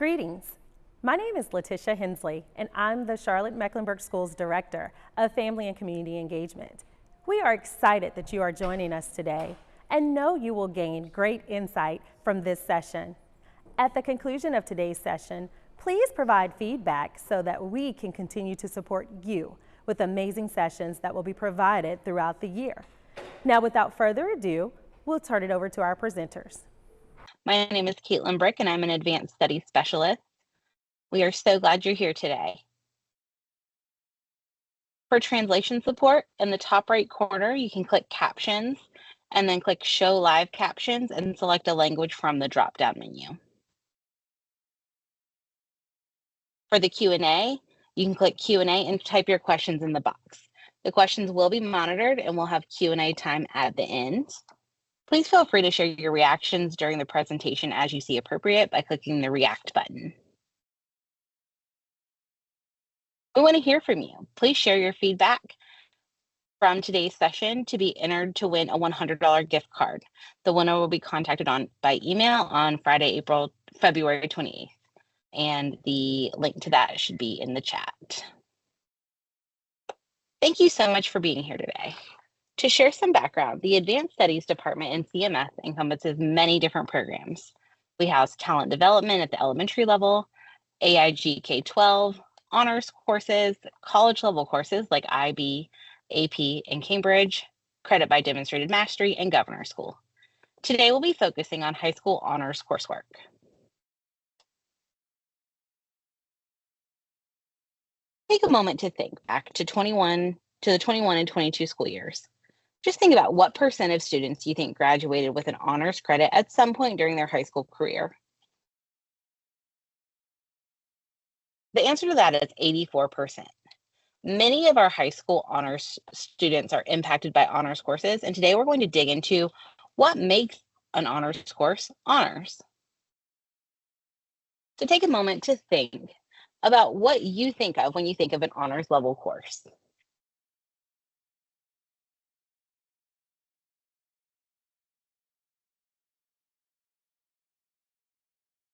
Greetings. My name is Letitia Hensley, and I'm the Charlotte-Mecklenburg Schools Director of Family and Community Engagement. We are excited that you are joining us today and know you will gain great insight from this session. At the conclusion of today's session, please provide feedback so that we can continue to support you with amazing sessions that will be provided throughout the year. Now, without further ado, we'll turn it over to our presenters. My name is Caitlin Brick, and I'm an Advanced Studies Specialist. We are so glad you're here today. For translation support, in the top right corner, you can click Captions, and then click Show Live Captions and select a language from the drop-down menu. For the Q&A, you can click Q&A and type your questions in the box. The questions will be monitored, and we'll have Q&A time at the end. Please feel free to share your reactions during the presentation as you see appropriate by clicking the React button. We want to hear from you. Please share your feedback from today's session to be entered to win a $100 gift card. The winner will be contacted by email on February 28th, and the link to that should be in the chat. Thank you so much for being here today. To share some background, the Advanced Studies Department in CMS encompasses many different programs. We house talent development at the elementary level, AIG K-12, honors courses, college level courses like IB, AP, and Cambridge, credit by demonstrated mastery, and governor school. Today we'll be focusing on high school honors coursework. Take a moment to think back to the 21 and 22 school years. Just think about what % of students you think graduated with an honors credit at some point during their high school career. The answer to that is 84%. Many of our high school honors students are impacted by honors courses, and today we're going to dig into what makes an honors course honors. So take a moment to think about what you think of when you think of an honors level course.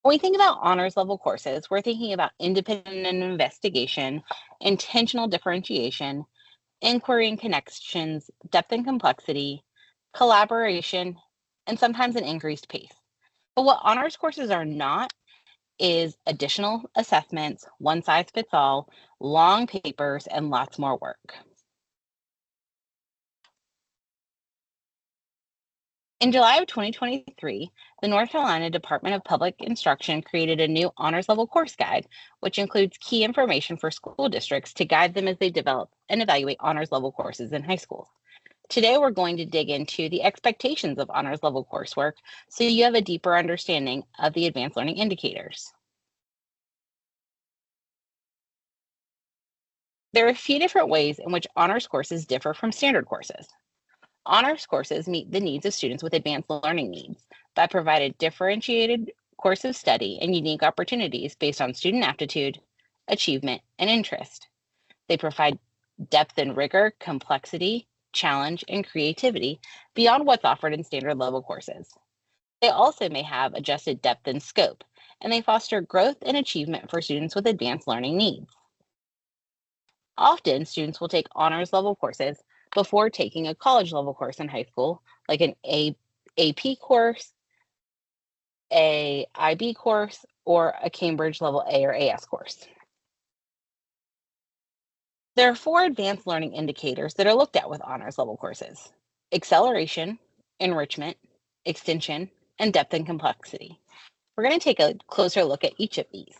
When we think about honors level courses, we're thinking about independent investigation, intentional differentiation, inquiry and connections, depth and complexity, collaboration, and sometimes an increased pace. But what honors courses are not is additional assessments, one size fits all, long papers, and lots more work. In July of 2023, the North Carolina Department of Public Instruction created a new honors level course guide, which includes key information for school districts to guide them as they develop and evaluate honors level courses in high schools. Today, we're going to dig into the expectations of honors level coursework so you have a deeper understanding of the advanced learning indicators. There are a few different ways in which honors courses differ from standard courses. Honors courses meet the needs of students with advanced learning needs by providing differentiated course of study and unique opportunities based on student aptitude, achievement, and interest. They provide depth and rigor, complexity, challenge, and creativity beyond what's offered in standard level courses. They also may have adjusted depth and scope, and they foster growth and achievement for students with advanced learning needs. Often, students will take honors level courses before taking a college level course in high school, like an AP course, a IB course, or a Cambridge level A or AS course. There are 4 advanced learning indicators that are looked at with honors level courses: acceleration, enrichment, extension, and depth and complexity. We're going to take a closer look at each of these.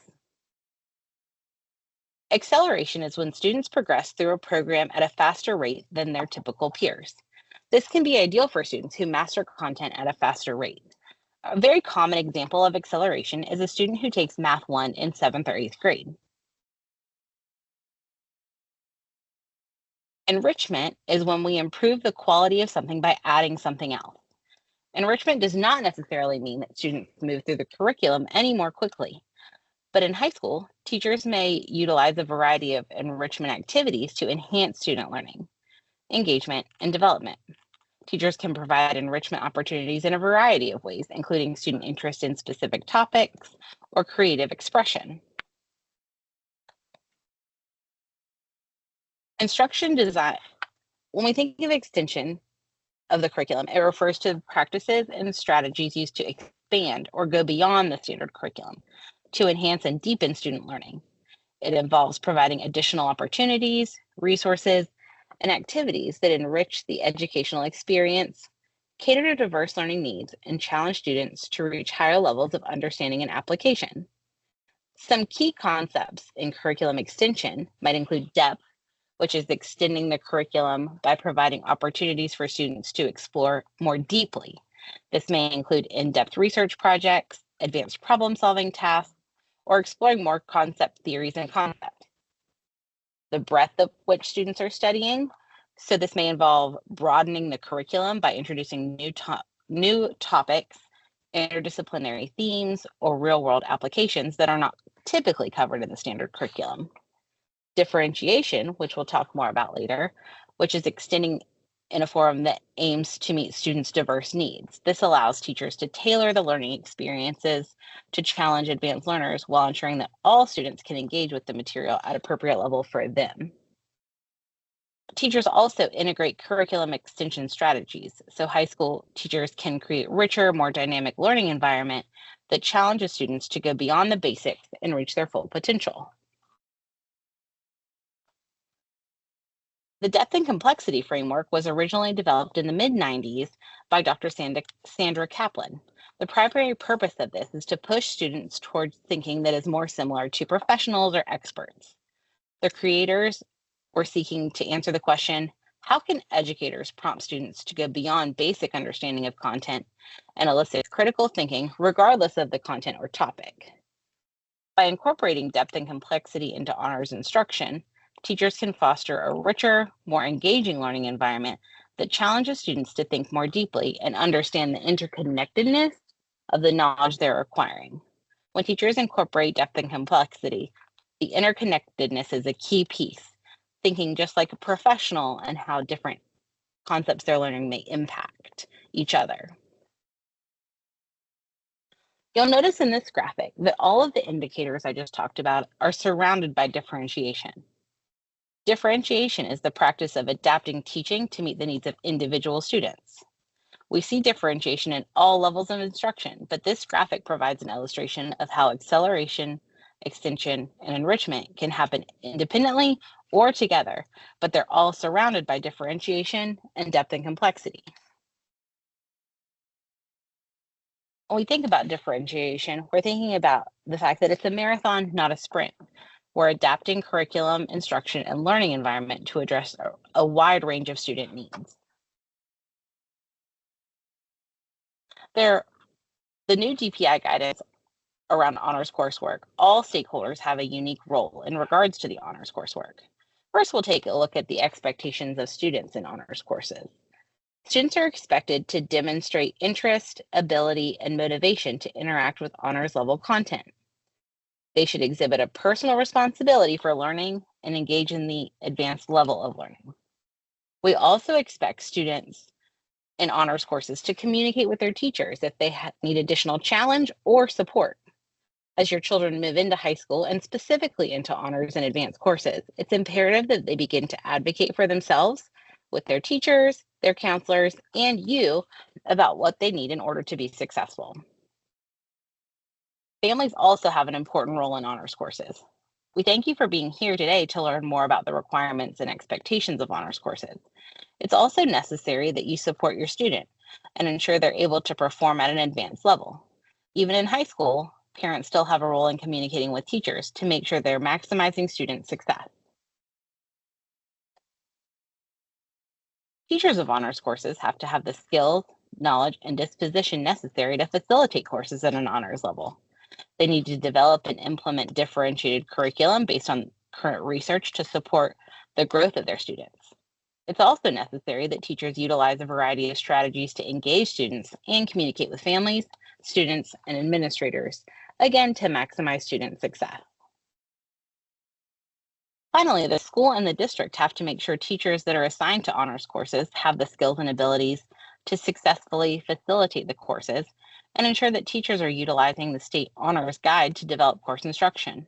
Acceleration is when students progress through a program at a faster rate than their typical peers. This can be ideal for students who master content at a faster rate. A very common example of acceleration is a student who takes Math 1 in 7th or 8th grade. Enrichment is when we improve the quality of something by adding something else. Enrichment does not necessarily mean that students move through the curriculum any more quickly. But in high school, teachers may utilize a variety of enrichment activities to enhance student learning, engagement, and development. Teachers can provide enrichment opportunities in a variety of ways, including student interest in specific topics or creative expression. Instruction design, when we think of extension of the curriculum, it refers to practices and strategies used to expand or go beyond the standard curriculum to enhance and deepen student learning. It involves providing additional opportunities, resources, and activities that enrich the educational experience, cater to diverse learning needs, and challenge students to reach higher levels of understanding and application. Some key concepts in curriculum extension might include depth, which is extending the curriculum by providing opportunities for students to explore more deeply. This may include in-depth research projects, advanced problem-solving tasks, or exploring more concept theories and concepts. The breadth of which students are studying, so this may involve broadening the curriculum by introducing new topics, interdisciplinary themes, or real-world applications that are not typically covered in the standard curriculum. Differentiation, which we'll talk more about later, which is extending in a form that aims to meet students' diverse needs. This allows teachers to tailor the learning experiences to challenge advanced learners while ensuring that all students can engage with the material at appropriate level for them. Teachers also integrate curriculum extension strategies, so high school teachers can create richer, more dynamic learning environment that challenges students to go beyond the basics and reach their full potential. The depth and complexity framework was originally developed in the mid-90s by Dr. Sandra Kaplan. The primary purpose of this is to push students towards thinking that is more similar to professionals or experts. The creators were seeking to answer the question, how can educators prompt students to go beyond basic understanding of content and elicit critical thinking regardless of the content or topic? By incorporating depth and complexity into honors instruction, teachers can foster a richer, more engaging learning environment that challenges students to think more deeply and understand the interconnectedness of the knowledge they're acquiring. When teachers incorporate depth and complexity, the interconnectedness is a key piece, thinking just like a professional and how different concepts they're learning may impact each other. You'll notice in this graphic that all of the indicators I just talked about are surrounded by differentiation. Differentiation is the practice of adapting teaching to meet the needs of individual students. We see differentiation in all levels of instruction, but this graphic provides an illustration of how acceleration, extension, and enrichment can happen independently or together, but they're all surrounded by differentiation and depth and complexity. When we think about differentiation, we're thinking about the fact that it's a marathon, not a sprint. We're adapting curriculum, instruction, and learning environment to address a wide range of student needs. The new DPI guidance around honors coursework, all stakeholders have a unique role in regards to the honors coursework. First, we'll take a look at the expectations of students in honors courses. Students are expected to demonstrate interest, ability, and motivation to interact with honors level content. They should exhibit a personal responsibility for learning and engage in the advanced level of learning. We also expect students in honors courses to communicate with their teachers if they need additional challenge or support. As your children move into high school and specifically into honors and advanced courses, it's imperative that they begin to advocate for themselves with their teachers, their counselors, and you about what they need in order to be successful. Families also have an important role in honors courses. We thank you for being here today to learn more about the requirements and expectations of honors courses. It's also necessary that you support your student and ensure they're able to perform at an advanced level. Even in high school, parents still have a role in communicating with teachers to make sure they're maximizing student success. Teachers of honors courses have to have the skills, knowledge, and disposition necessary to facilitate courses at an honors level. They need to develop and implement differentiated curriculum based on current research to support the growth of their students. It's also necessary that teachers utilize a variety of strategies to engage students and communicate with families, students, and administrators, again, to maximize student success. Finally, the school and the district have to make sure teachers that are assigned to honors courses have the skills and abilities to successfully facilitate the courses and ensure that teachers are utilizing the state honors guide to develop course instruction.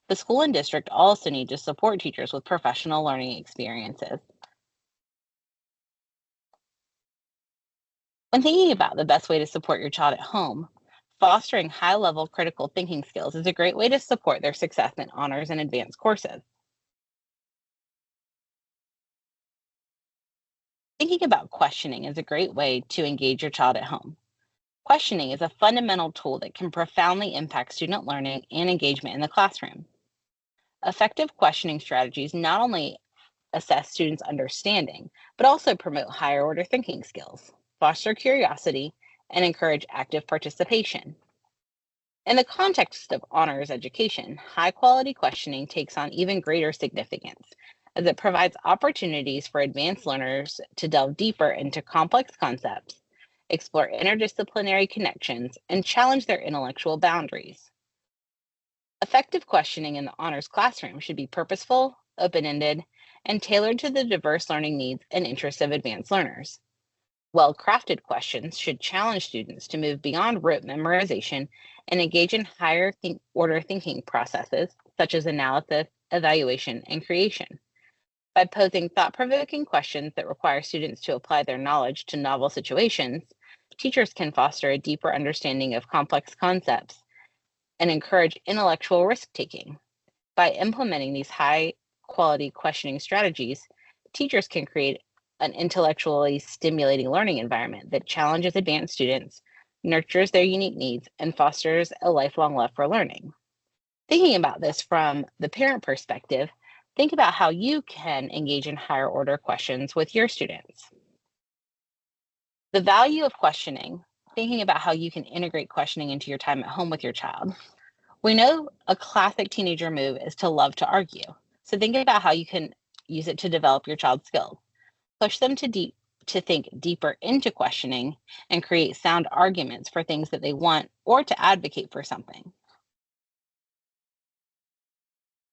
The school and district also need to support teachers with professional learning experiences. When thinking about the best way to support your child at home, fostering high-level critical thinking skills is a great way to support their success in honors and advanced courses. Thinking about questioning is a great way to engage your child at home. Questioning is a fundamental tool that can profoundly impact student learning and engagement in the classroom. Effective questioning strategies not only assess students' understanding, but also promote higher order thinking skills, foster curiosity, and encourage active participation. In the context of honors education, high quality questioning takes on even greater significance as it provides opportunities for advanced learners to delve deeper into complex concepts, explore interdisciplinary connections, and challenge their intellectual boundaries. Effective questioning in the honors classroom should be purposeful, open-ended, and tailored to the diverse learning needs and interests of advanced learners. Well-crafted questions should challenge students to move beyond rote memorization and engage in higher order thinking processes such as analysis, evaluation, and creation. By posing thought-provoking questions that require students to apply their knowledge to novel situations, teachers can foster a deeper understanding of complex concepts and encourage intellectual risk-taking. By implementing these high-quality questioning strategies, teachers can create an intellectually stimulating learning environment that challenges advanced students, nurtures their unique needs, and fosters a lifelong love for learning. Thinking about this from the parent perspective, think about how you can engage in higher order questions with your students. The value of questioning, thinking about how you can integrate questioning into your time at home with your child. We know a classic teenager move is to love to argue. So think about how you can use it to develop your child's skills. Push them to think deeper into questioning and create sound arguments for things that they want or to advocate for something.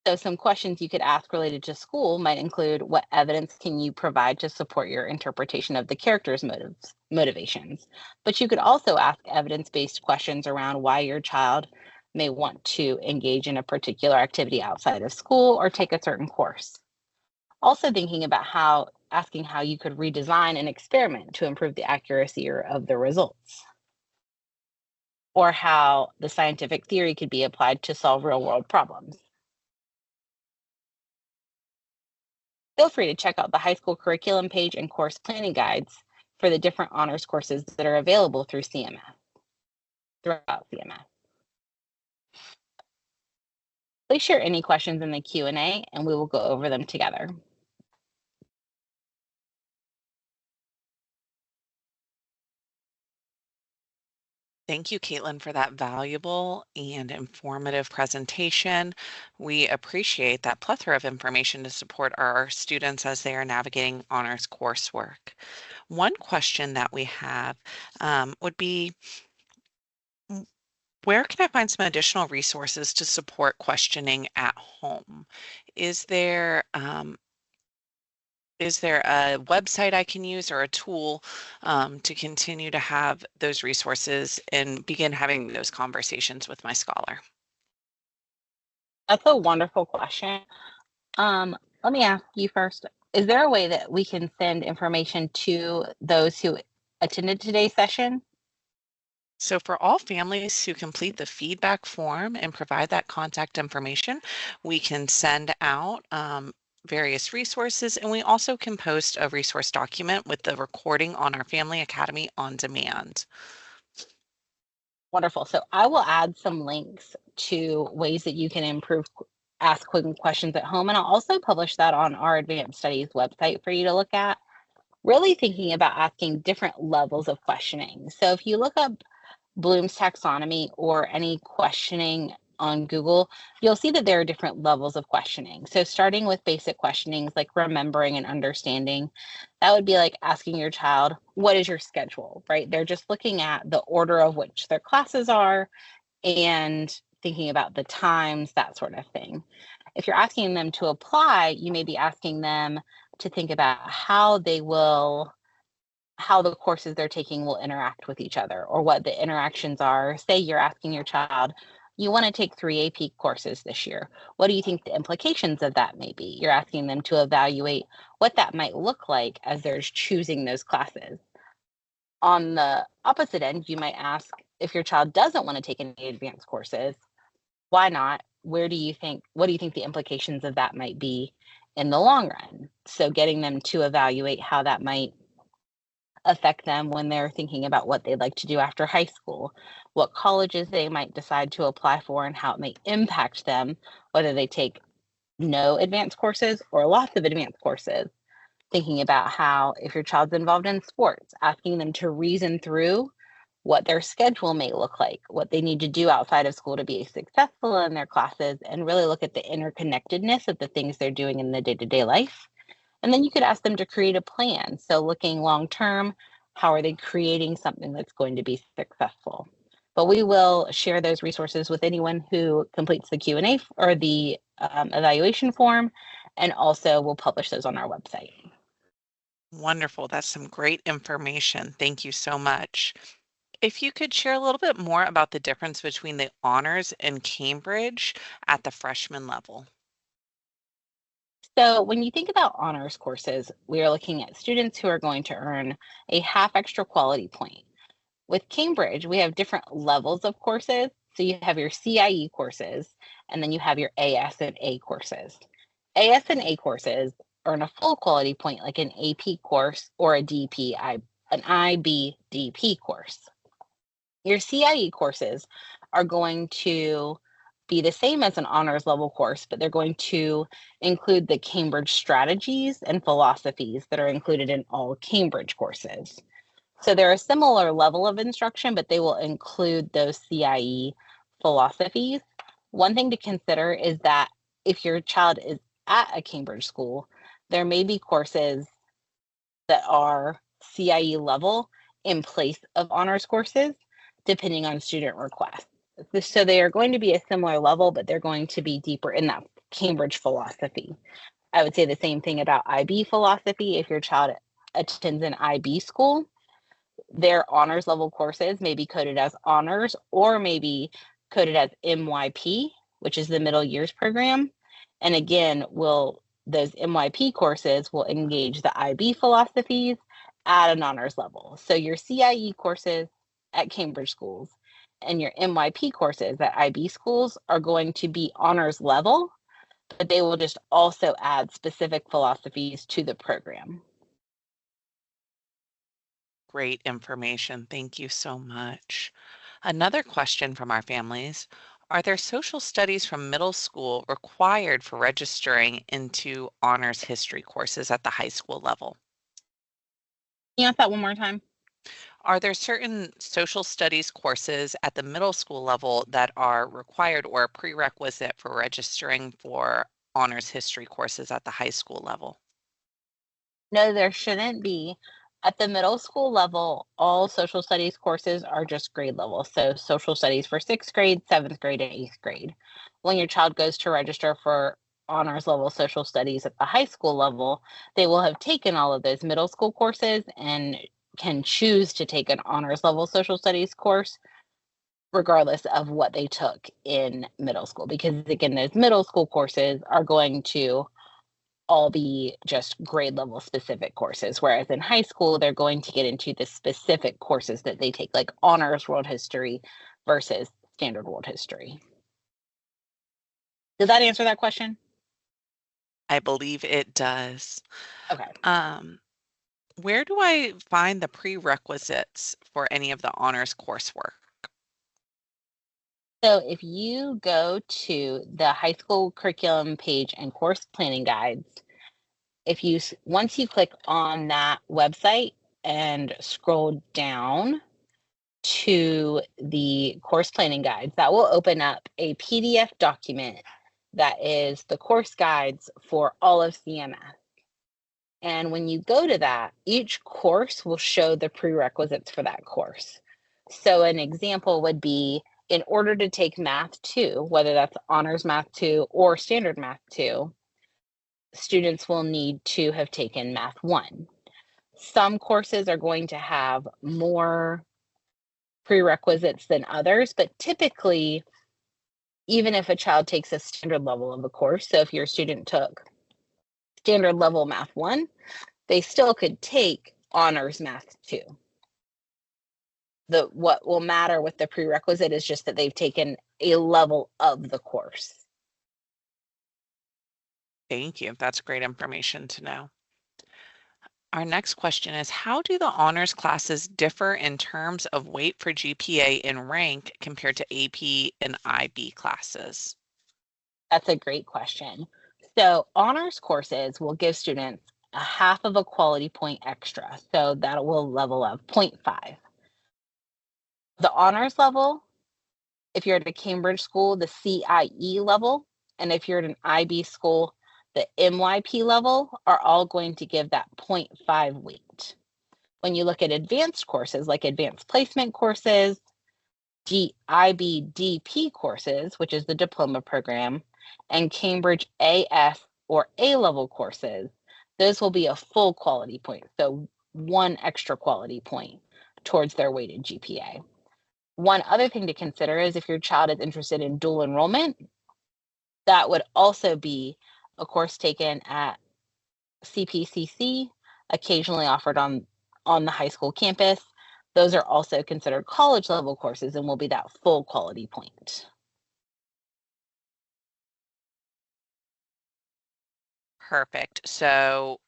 So some questions you could ask related to school might include, what evidence can you provide to support your interpretation of the character's motivations? But you could also ask evidence-based questions around why your child may want to engage in a particular activity outside of school or take a certain course. Also thinking about asking how you could redesign an experiment to improve the accuracy of the results, or how the scientific theory could be applied to solve real-world problems. Feel free to check out the high school curriculum page and course planning guides for the different honors courses that are available throughout CMS. Please share any questions in the Q&A and we will go over them together. Thank you, Caitlin, for that valuable and informative presentation. We appreciate that plethora of information to support our students as they are navigating honors coursework. One question that we have would be, where can I find some additional resources to support questioning at home? Is there a website I can use or a tool to continue to have those resources and begin having those conversations with my scholar? That's a wonderful question. Let me ask you first, is there a way that we can send information to those who attended today's session? So for all families who complete the feedback form and provide that contact information, we can send out various resources, and we also can post a resource document with the recording on our Family Academy on demand. Wonderful. So I will add some links to ways that you can ask quick questions at home, and I'll also publish that on our Advanced Studies website for you to look at. Really thinking about asking different levels of questioning. So if you look up Bloom's taxonomy or any questioning on Google, you'll see that there are different levels of questioning. So starting with basic questionings like remembering and understanding, that would be like asking your child, what is your schedule, right? They're just looking at the order of which their classes are and thinking about the times, that sort of thing. If you're asking them to apply, you may be asking them to think about how how the courses they're taking will interact with each other, or what the interactions are. Say you're asking your child, you want to take 3 AP courses this year. What do you think the implications of that may be? You're asking them to evaluate what that might look like as they're choosing those classes. On the opposite end, you might ask, if your child doesn't want to take any advanced courses, why not? What do you think the implications of that might be in the long run? So getting them to evaluate how that might affect them when they're thinking about what they'd like to do after high school, what colleges they might decide to apply for, and how it may impact them, whether they take no advanced courses or lots of advanced courses. Thinking about how, if your child's involved in sports, asking them to reason through what their schedule may look like, what they need to do outside of school to be successful in their classes, and really look at the interconnectedness of the things they're doing in the day-to-day life. And then you could ask them to create a plan. So looking long term, how are they creating something that's going to be successful? But we will share those resources with anyone who completes the Q&A or the evaluation form, and also we'll publish those on our website. Wonderful. That's some great information. Thank you so much. If you could share a little bit more about the difference between the honors and Cambridge at the freshman level. So when you think about honors courses, we are looking at students who are going to earn a half extra quality point. With Cambridge, we have different levels of courses. So you have your CIE courses, and then you have your AS and A courses. AS and A courses earn a full quality point like an AP course or an IBDP course. Your CIE courses are going to be the same as an honors level course, but they're going to include the Cambridge strategies and philosophies that are included in all Cambridge courses. So they're a similar level of instruction, but they will include those CIE philosophies. One thing to consider is that if your child is at a Cambridge school, there may be courses that are CIE level in place of honors courses, depending on student request. So they are going to be a similar level, but they're going to be deeper in that Cambridge philosophy. I would say the same thing about IB philosophy. If your child attends an IB school, their honors level courses may be coded as honors or maybe coded as MYP, which is the middle years program. And again, those MYP courses will engage the IB philosophies at an honors level. So your CIE courses at Cambridge schools and your MYP courses at IB schools are going to be honors level, but they will just also add specific philosophies to the program. Great information. Thank you so much. Another question from our families: are there social studies from middle school required for registering into honors history courses at the high school level? Can you ask that one more time? Are there certain social studies courses at the middle school level that are required or a prerequisite for registering for honors history courses at the high school level? No, there shouldn't be. At the middle school level, all social studies courses are just grade level. So social studies for 6th grade, 7th grade, and 8th grade. When your child goes to register for honors level social studies at the high school level, they will have taken all of those middle school courses and can choose to take an honors level social studies course regardless of what they took in middle school. Because again, those middle school courses are going to all be just grade level specific courses, whereas in high school they're going to get into the specific courses that they take, like honors world history versus standard world history. Does that answer that question? I believe it does. Okay. Where do I find the prerequisites for any of the honors coursework? So if you go to the high school curriculum page and course planning guides, once you click on that website and scroll down to the course planning guides, that will open up a PDF document that is the course guides for all of CMS. And when you go to that, each course will show the prerequisites for that course. So an example would be, in order to take Math 2, whether that's Honors Math 2 or Standard Math 2, students will need to have taken Math 1. Some courses are going to have more prerequisites than others, but typically, even if a child takes a standard level of a course, so if your student took standard level math 1, they still could take honors math 2. What will matter with the prerequisite is just that they've taken a level of the course. Thank you. That's great information to know. Our next question is, how do the honors classes differ in terms of weight for GPA and rank compared to AP and IB classes? That's a great question. So honors courses will give students a half of a quality point extra. So that will level of 0.5. The honors level, if you're at a Cambridge school, the CIE level, and if you're at an IB school, the MYP level, are all going to give that 0.5 weight. When you look at advanced courses like advanced placement courses, IBDP courses, which is the diploma program, and Cambridge AS or A-level courses, those will be a full quality point. So 1 extra quality point towards their weighted GPA. One other thing to consider is if your child is interested in dual enrollment, that would also be a course taken at CPCC, occasionally offered on the high school campus. Those are also considered college level courses and will be that full quality point. Perfect. So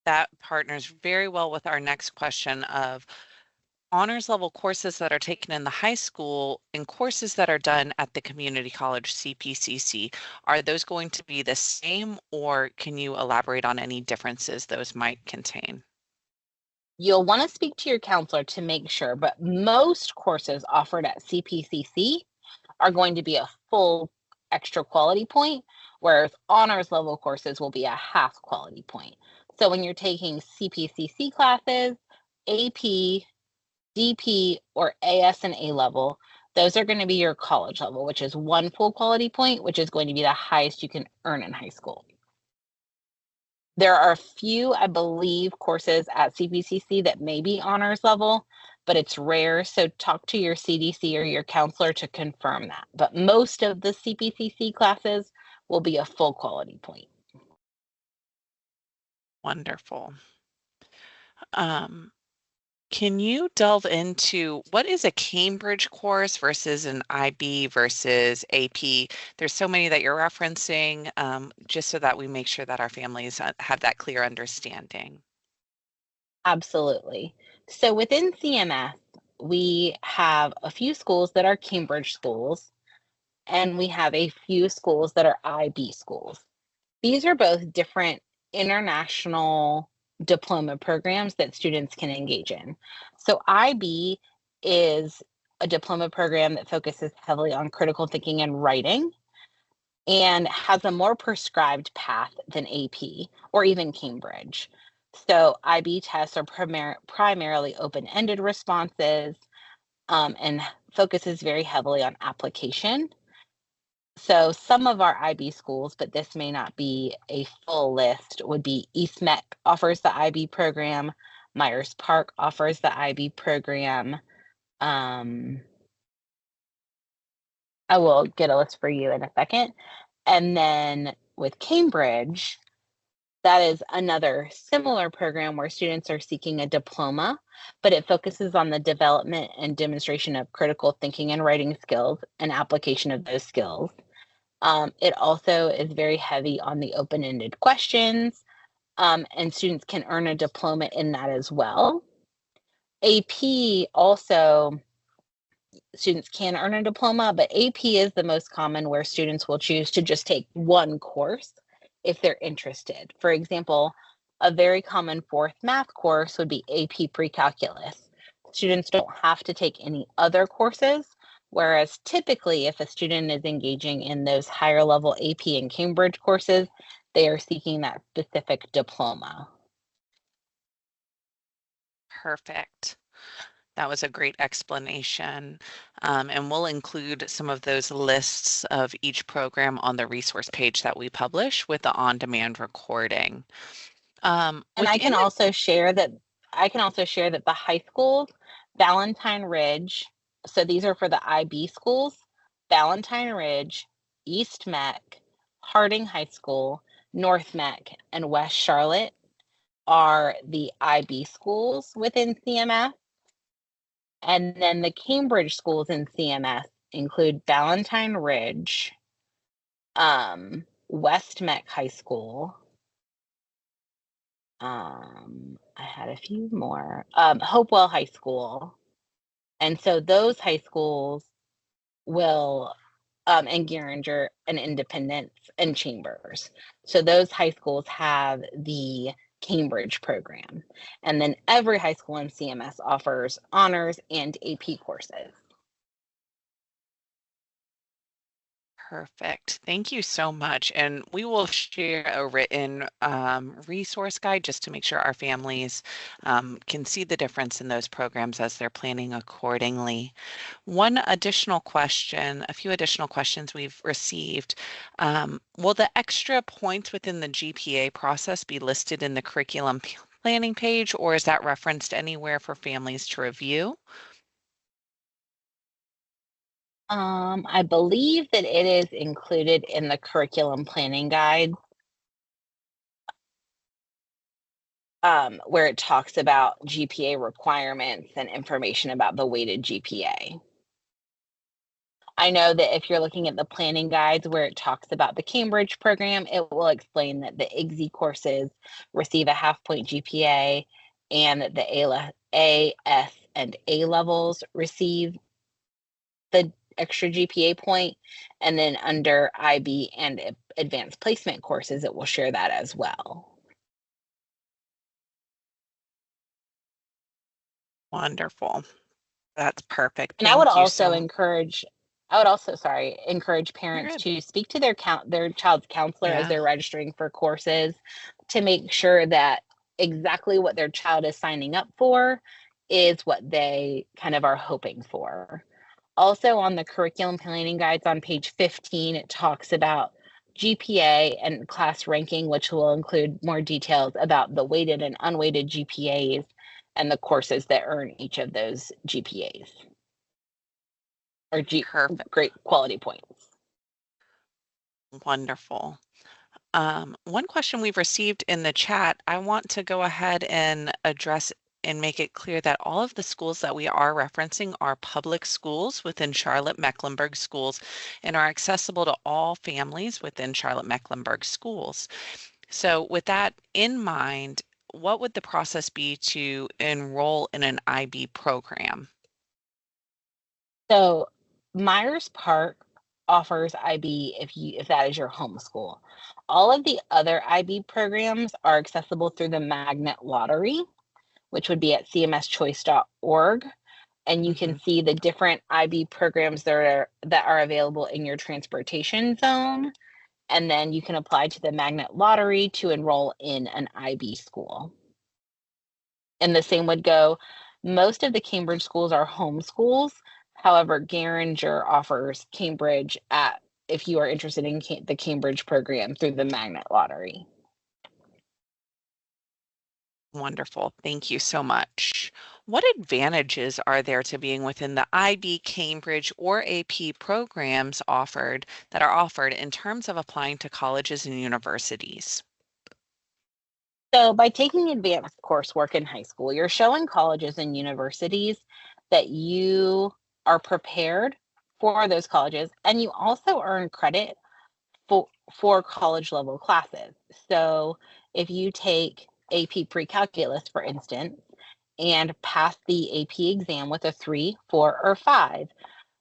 that partners very well with our next question of honors level courses that are taken in the high school and courses that are done at the community college CPCC. Are those going to be the same, or can you elaborate on any differences those might contain? You'll want to speak to your counselor to make sure, but most courses offered at CPCC are going to be a full extra quality point, whereas honors level courses will be a half quality point. So when you're taking CPCC classes, AP, DP, or AS and A level, those are going to be your college level, which is 1 full quality point, which is going to be the highest you can earn in high school. There are a few, I believe, courses at CPCC that may be honors level, but it's rare. So talk to your CDC or your counselor to confirm that. But most of the CPCC classes will be a full quality point. Wonderful. Can you delve into what is a Cambridge course versus an IB versus AP? There's so many that you're referencing, just so that we make sure that our families have that clear understanding. Absolutely. So within CMS, we have a few schools that are Cambridge schools, and we have a few schools that are IB schools. These are both different international diploma programs that students can engage in. So IB is a diploma program that focuses heavily on critical thinking and writing and has a more prescribed path than AP or even Cambridge. So IB tests are primarily open-ended responses and focuses very heavily on application. So some of our IB schools, but this may not be a full list, would be East Met offers the IB program, Myers Park offers the IB program. I will get a list for you in a second. And then with Cambridge, that is another similar program where students are seeking a diploma, but it focuses on the development and demonstration of critical thinking and writing skills and application of those skills. It also is very heavy on the open-ended questions, and students can earn a diploma in that as well. AP also, students can earn a diploma, but AP is the most common where students will choose to just take one course if they're interested. For example, a very common 4th math course would be AP Pre-Calculus. Students don't have to take any other courses. Whereas typically, if a student is engaging in those higher level AP and Cambridge courses, they are seeking that specific diploma. Perfect. That was a great explanation. And we'll include some of those lists of each program on the resource page that we publish with the on-demand recording. And I Within can also share that the high schools, Valentine Ridge, so these are for the IB schools, Valentine Ridge, East Meck, Harding High School, North Meck, and West Charlotte are the IB schools within CMS. And then the Cambridge schools in CMS include Valentine Ridge, West Meck High School. I had a few more. Hopewell High School. And so those high schools will, and Geringer and Independence and Chambers. So those high schools have the Cambridge program. And then every high school in CMS offers honors and AP courses. Perfect. Thank you so much. And we will share a written resource guide just to make sure our families can see the difference in those programs as they're planning accordingly. One additional question, a few additional questions we've received. Will the extra points within the GPA process be listed in the curriculum planning page, or is that referenced anywhere for families to review? I believe that it is included in the curriculum planning guide, where it talks about GPA requirements and information about the weighted GPA. I know that if you're looking at the planning guides where it talks about the Cambridge program, it will explain that the IGSE courses receive a half-point GPA and that the A, S, and A levels receive the extra GPA point. And then under IB and advanced placement courses, it will share that as well. Wonderful. That's perfect. And I would Thank you also so much. encourage parents Good. to speak to their child's counselor as Yeah. they're registering for courses to make sure that exactly what their child is signing up for is what they kind of are hoping for. Also on the curriculum planning guides on page 15, it talks about GPA and class ranking, which will include more details about the weighted and unweighted GPAs and the courses that earn each of those GPAs or Perfect. great quality points. Wonderful. One question we've received in the chat, I want to go ahead and address and make it clear that all of the schools that we are referencing are public schools within Charlotte-Mecklenburg Schools and are accessible to all families within Charlotte-Mecklenburg Schools. So with that in mind, what would the process be to enroll in an IB program? So Myers Park offers IB if that is your home school. All of the other IB programs are accessible through the Magnet Lottery, which would be at cmschoice.org. And you can see the different IB programs that are available in your transportation zone. And then you can apply to the Magnet Lottery to enroll in an IB school. And the same would go, most of the Cambridge schools are home schools. However, Geringer offers Cambridge if you are interested in the Cambridge program through the Magnet Lottery. Wonderful. Thank you so much. What advantages are there to being within the IB, Cambridge, or AP programs that are offered in terms of applying to colleges and universities? So by taking advanced coursework in high school, you're showing colleges and universities that you are prepared for those colleges, and you also earn credit for college level classes. So if you take AP pre-calculus, for instance, and pass the AP exam with a 3, 4, or 5,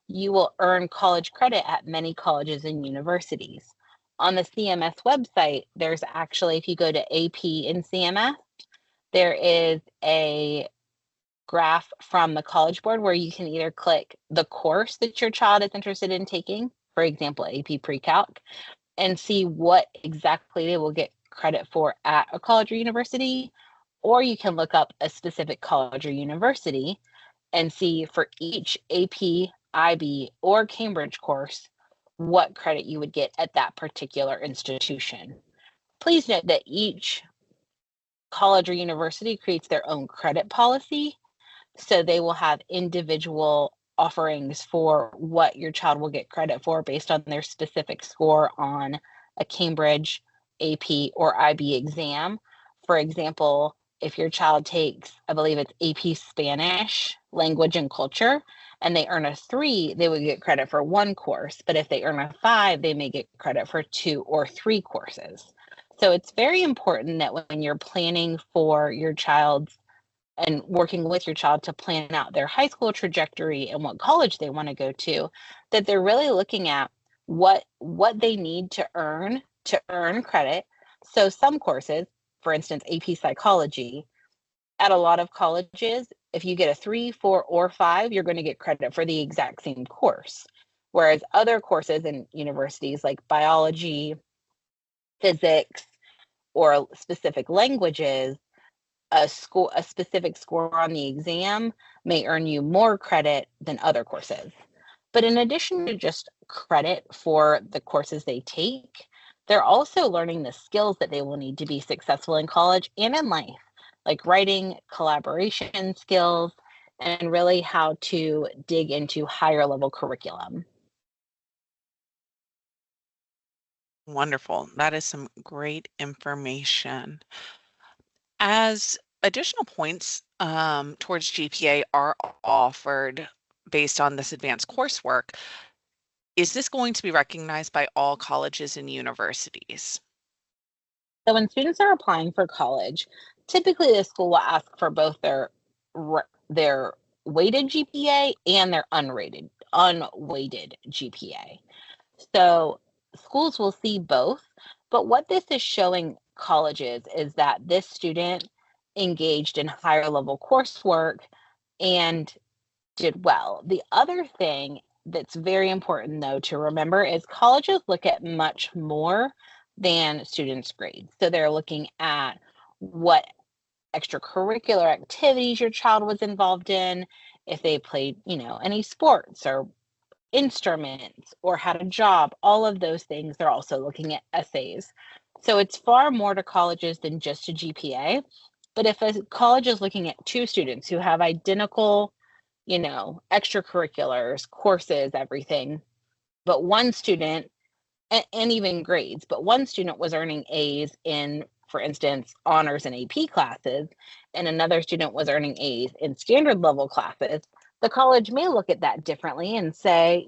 you will earn college credit at many colleges and universities. On the CMS website, there's actually, if you go to AP in CMS, there is a graph from the College Board where you can either click the course that your child is interested in taking, for example, AP Pre-Calc, and see what exactly they will get credit for at a college or university, or you can look up a specific college or university and see for each AP, IB, or Cambridge course what credit you would get at that particular institution. Please note that each college or university creates their own credit policy. So they will have individual offerings for what your child will get credit for based on their specific score on a Cambridge, AP, or IB exam. For example, if your child takes, I believe it's AP Spanish, language and culture, and they earn a 3, they would get credit for 1 course. But if they earn a 5, they may get credit for 2 or 3 courses. So it's very important that when you're planning for your child's and working with your child to plan out their high school trajectory and what college they want to go to, that they're really looking at what they need to earn credit. So some courses, for instance, AP psychology, at a lot of colleges, if you get a 3, 4, or 5, you're going to get credit for the exact same course. Whereas other courses in universities like biology, physics, or specific languages, a specific score on the exam may earn you more credit than other courses. But in addition to just credit for the courses they take, they're also learning the skills that they will need to be successful in college and in life, like writing, collaboration skills, and really how to dig into higher level curriculum. Wonderful. That is some great information. As additional points towards GPA are offered based on this advanced coursework, is this going to be recognized by all colleges and universities? So when students are applying for college, typically the school will ask for both their weighted GPA and their unweighted GPA. So schools will see both, but what this is showing colleges is that this student engaged in higher level coursework and did well. The other thing that's very important, though, to remember is colleges look at much more than students' grades. So they're looking at what extracurricular activities your child was involved in, if they played, any sports or instruments or had a job, all of those things. They're also looking at essays. So it's far more to colleges than just a GPA. But if a college is looking at 2 students who have identical, extracurriculars, courses, everything, but one student, and even grades, but one student was earning A's in, for instance, honors and AP classes, and another student was earning A's in standard level classes, the college may look at that differently and say,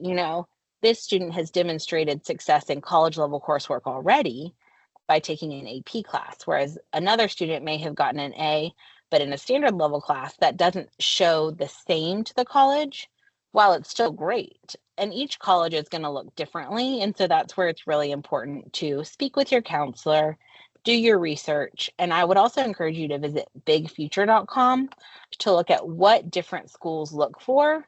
this student has demonstrated success in college level coursework already by taking an AP class, whereas another student may have gotten an A, but in a standard level class that doesn't show the same to the college, while it's still great. And each college is going to look differently. And so that's where it's really important to speak with your counselor, do your research. And I would also encourage you to visit bigfuture.com to look at what different schools look for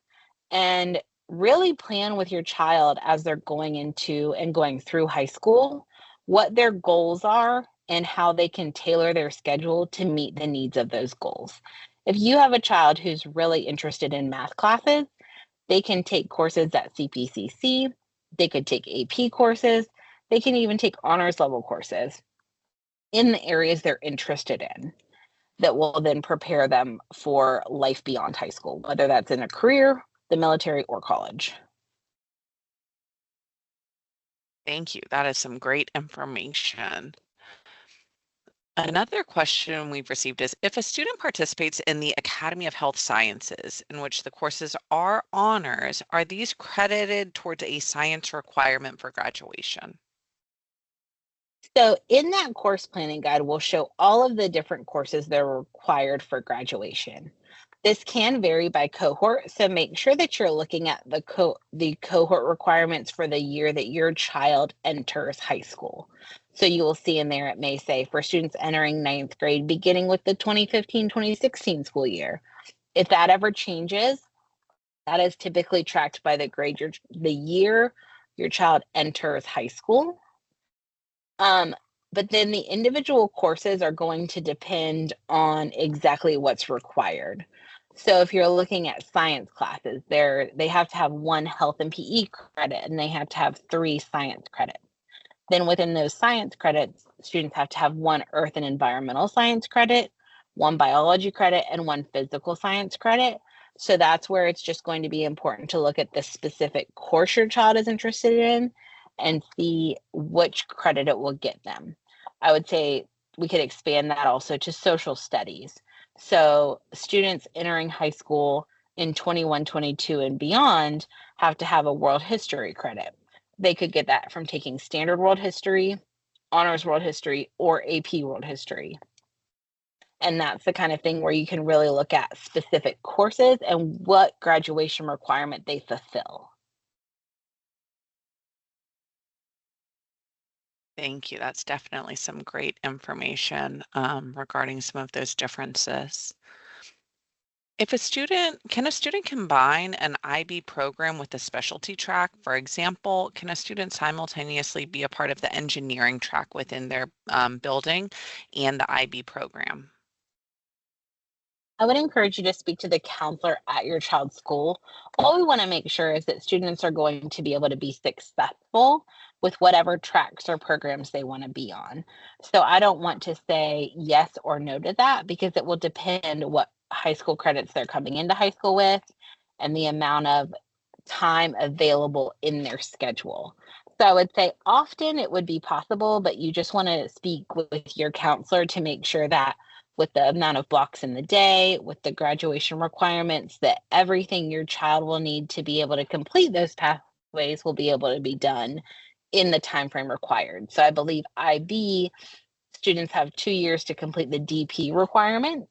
and really plan with your child as they're going into and going through high school, what their goals are and how they can tailor their schedule to meet the needs of those goals. If you have a child who's really interested in math classes, they can take courses at CPCC, they could take AP courses, they can even take honors level courses in the areas they're interested in that will then prepare them for life beyond high school, whether that's in a career, the military, or college. Thank you. That is some great information. Another question we've received is, if a student participates in the Academy of Health Sciences, in which the courses are honors, are these credited towards a science requirement for graduation? So in that course planning guide, we'll show all of the different courses that are required for graduation. This can vary by cohort, so make sure that you're looking at the cohort requirements for the year that your child enters high school. So you will see in there, it may say for students entering 9th grade, beginning with the 2015-2016 school year. If that ever changes, that is typically tracked by the year your child enters high school. But then the individual courses are going to depend on exactly what's required. So if you're looking at science classes, they have to have 1 health and PE credit, and they have to have 3 science credits. Then within those science credits, students have to have 1 earth and environmental science credit, one biology credit, and one physical science credit. So that's where it's just going to be important to look at the specific course your child is interested in and see which credit it will get them. I would say we could expand that also to social studies. So students entering high school in 21, 22 and beyond have to have a world history credit. They could get that from taking standard world history, honors world history, or AP world history. And that's the kind of thing where you can really look at specific courses and what graduation requirement they fulfill. Thank you. That's definitely some great information regarding some of those differences. Can a student combine an IB program with a specialty track? For example, can a student simultaneously be a part of the engineering track within their building and the IB program? I would encourage you to speak to the counselor at your child's school. All we want to make sure is that students are going to be able to be successful with whatever tracks or programs they want to be on. So I don't want to say yes or no to that because it will depend what high school credits they're coming into high school with and the amount of time available in their schedule. So I would say often it would be possible, but you just want to speak with your counselor to make sure that with the amount of blocks in the day, with the graduation requirements, that everything your child will need to be able to complete those pathways will be able to be done in the time frame required. So I believe IB students have 2 years to complete the DP requirements.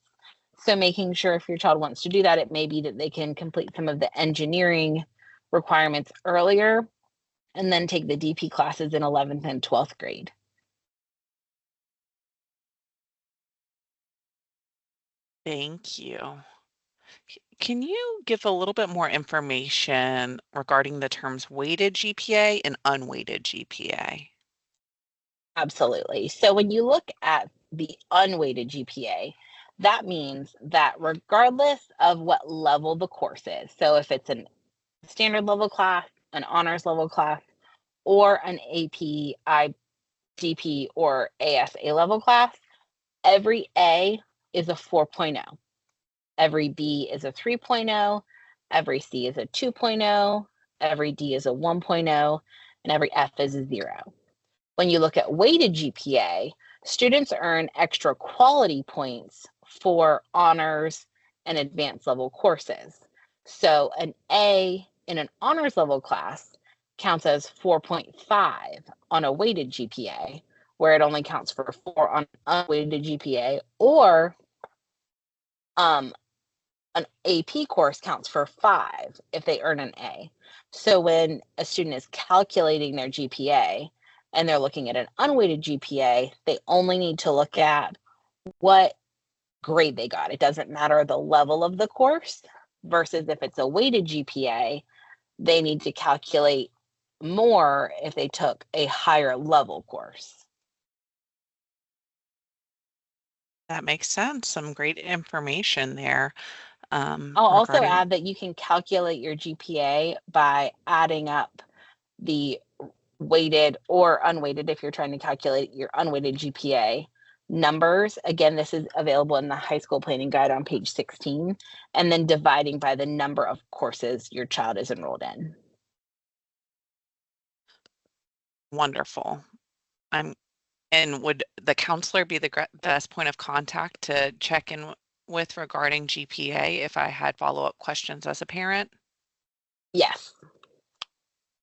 So making sure if your child wants to do that, it may be that they can complete some of the engineering requirements earlier and then take the DP classes in 11th and 12th grade. Thank you. Can you give a little bit more information regarding the terms weighted GPA and unweighted GPA? Absolutely. So when you look at the unweighted GPA, that means that regardless of what level the course is, so if it's a standard level class, an honors level class, or an AP, IDP, or ASA level class, every A is a 4.0. Every B is a 3.0, every C is a 2.0, every D is a 1.0, and every F is a 0. When you look at weighted GPA, students earn extra quality points for honors and advanced level courses. So an A in an honors level class counts as 4.5 on a weighted GPA, where it only counts for 4 on unweighted GPA, or an AP course counts for 5 if they earn an A. So when a student is calculating their GPA and they're looking at an unweighted GPA, they only need to look at what grade they got. It doesn't matter the level of the course versus if it's a weighted GPA, they need to calculate more if they took a higher level course. That makes sense. Some great information there. I'll also Regarding add that you can calculate your GPA by adding up the weighted or unweighted if you're trying to calculate your unweighted GPA numbers. Again, this is available in the high school planning guide on page 16, and then dividing by the number of courses your child is enrolled in. wonderful. I'm And would the counselor be the best point of contact to check in with regarding GPA if I had follow-up questions as a parent? Yes.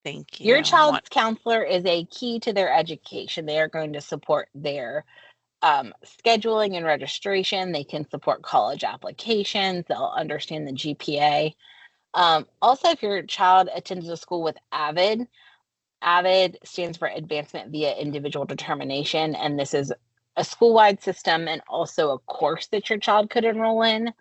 Thank Your you. child's counselor is a key to their education. They are going to support their scheduling and registration. They can support college applications. They'll understand the GPA. Also, if your child attends a school with AVID, AVID stands for Advancement via Individual Determination, and this is a school-wide system and also a course that your child could enroll in.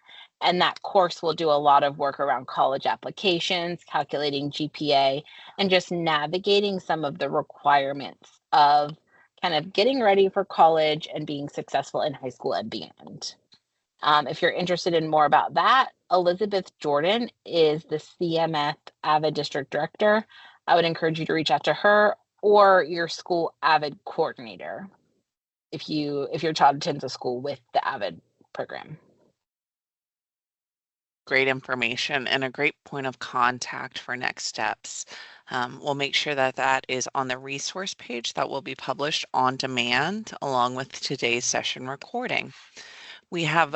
And that course will do a lot of work around college applications, calculating GPA, and just navigating some of the requirements of kind of getting ready for college and being successful in high school and beyond. If you're interested in more about that, Elizabeth Jordan is the CMS AVID District Director. I would encourage you to reach out to her or your school AVID coordinator if your child attends a school with the AVID program. Great information and a great point of contact for next steps. We'll make sure that that is on the resource page that will be published on demand along with today's session recording. We have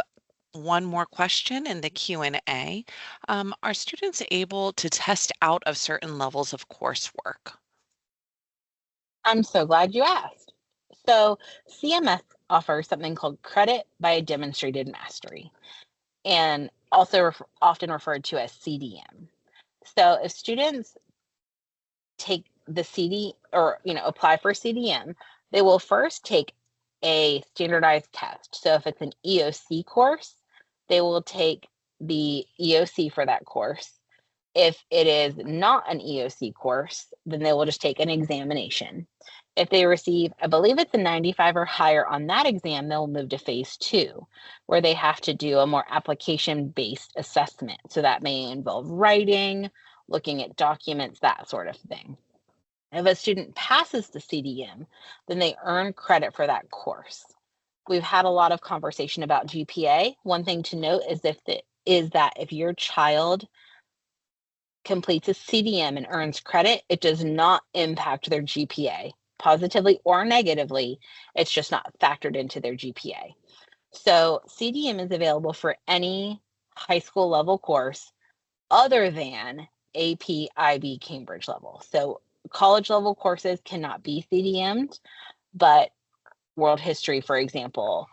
one more question in the Q&A. Are students able to test out of certain levels of coursework? I'm so glad you asked. So CMS offers something called credit by demonstrated mastery, and also often referred to as CDM. So if students take the CD or apply for CDM, they will first take a standardized test. So if it's an EOC course, they will take the EOC for that course. If it is not an EOC course, then they will just take an examination. If they receive, I believe it's a 95 or higher on that exam, they'll move to phase 2, where they have to do a more application-based assessment. So that may involve writing, looking at documents, that sort of thing. If a student passes the CDM, then they earn credit for that course. We've had a lot of conversation about GPA. One thing to note is that if your child completes a CDM and earns credit, it does not impact their GPA positively or negatively. It's just not factored into their GPA. So CDM is available for any high school level course other than AP, IB, Cambridge level. So college level courses cannot be CDM'd, but world history, for example,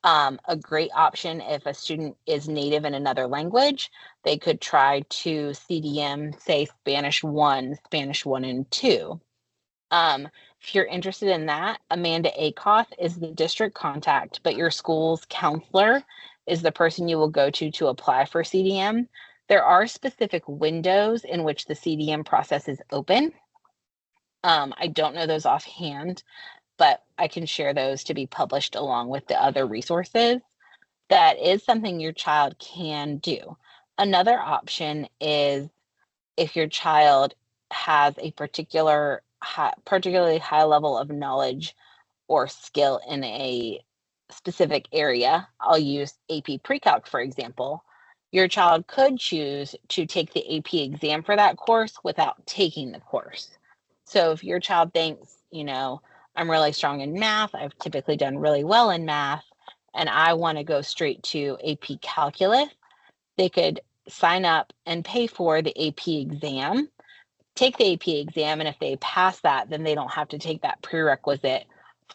a great option if a student is native in another language, they could try to CDM, say Spanish 1 and 2. If you're interested in that, Amanda Acoth is the district contact, but your school's counselor is the person you will go to apply for CDM. There are specific windows in which the CDM process is open. I don't know those offhand, but I can share those to be published along with the other resources. That is something your child can do. Another option is if your child has a particularly high level of knowledge or skill in a specific area. I'll use AP Pre-Calc, for example. Your child could choose to take the AP exam for that course without taking the course. So if your child thinks, I'm really strong in math, I've typically done really well in math, and I want to go straight to AP Calculus, they could sign up and pay for the AP exam, take the AP exam, and if they pass that, then they don't have to take that prerequisite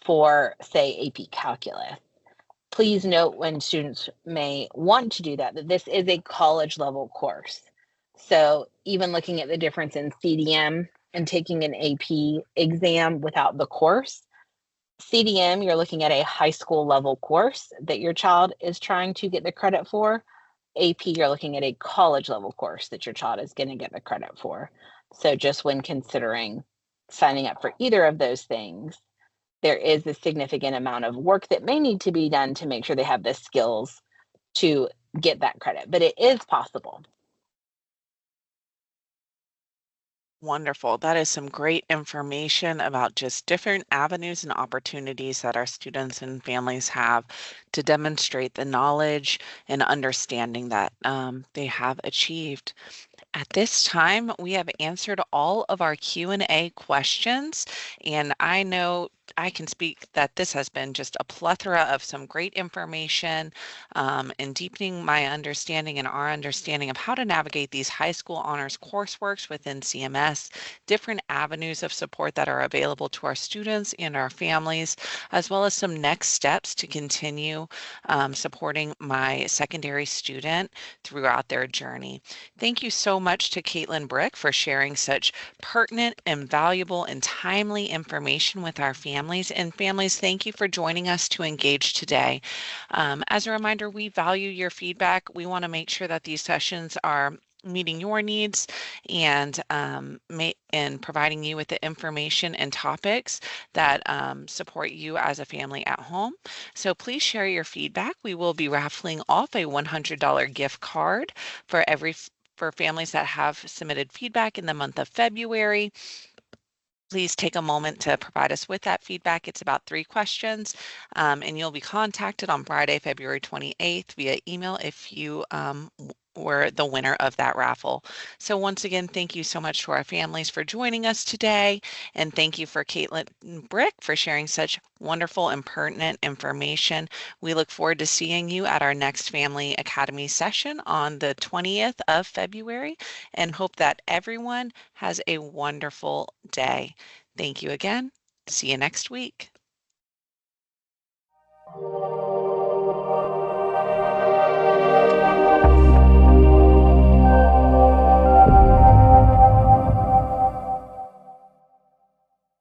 for, say, AP Calculus. Please note when students may want to do that this is a college level course. So even looking at the difference in CDM and taking an AP exam without the course, CDM, you're looking at a high school level course that your child is trying to get the credit for. AP, you're looking at a college level course that your child is going to get the credit for. So just when considering signing up for either of those things, there is a significant amount of work that may need to be done to make sure they have the skills to get that credit, but it is possible. Wonderful. That is some great information about just different avenues and opportunities that our students and families have to demonstrate the knowledge and understanding that they have achieved. At this time, we have answered all of our Q&A questions, and I know I can speak that this has been just a plethora of some great information and deepening my understanding and our understanding of how to navigate these high school honors courseworks within CMS, different avenues of support that are available to our students and our families, as well as some next steps to continue supporting my secondary student throughout their journey. Thank you so much to Caitlin Brick for sharing such pertinent and valuable and timely information with our families. And families, thank you for joining us to engage today. As a reminder, we value your feedback. We want to make sure that these sessions are meeting your needs and providing you with the information and topics that support you as a family at home. So please share your feedback. We will be raffling off a $100 gift card for families that have submitted feedback in the month of February. please take a moment to provide us with that feedback. It's about 3 questions, and you'll be contacted on Friday, February 28th via email if you were the winner of that raffle. So once again, thank you so much to our families for joining us today, and thank you for Caitlin Brick for sharing such wonderful and pertinent information. We look forward to seeing you at our next Family Academy session on the 20th of February, and hope that everyone has a wonderful day. Thank you again. See you next week.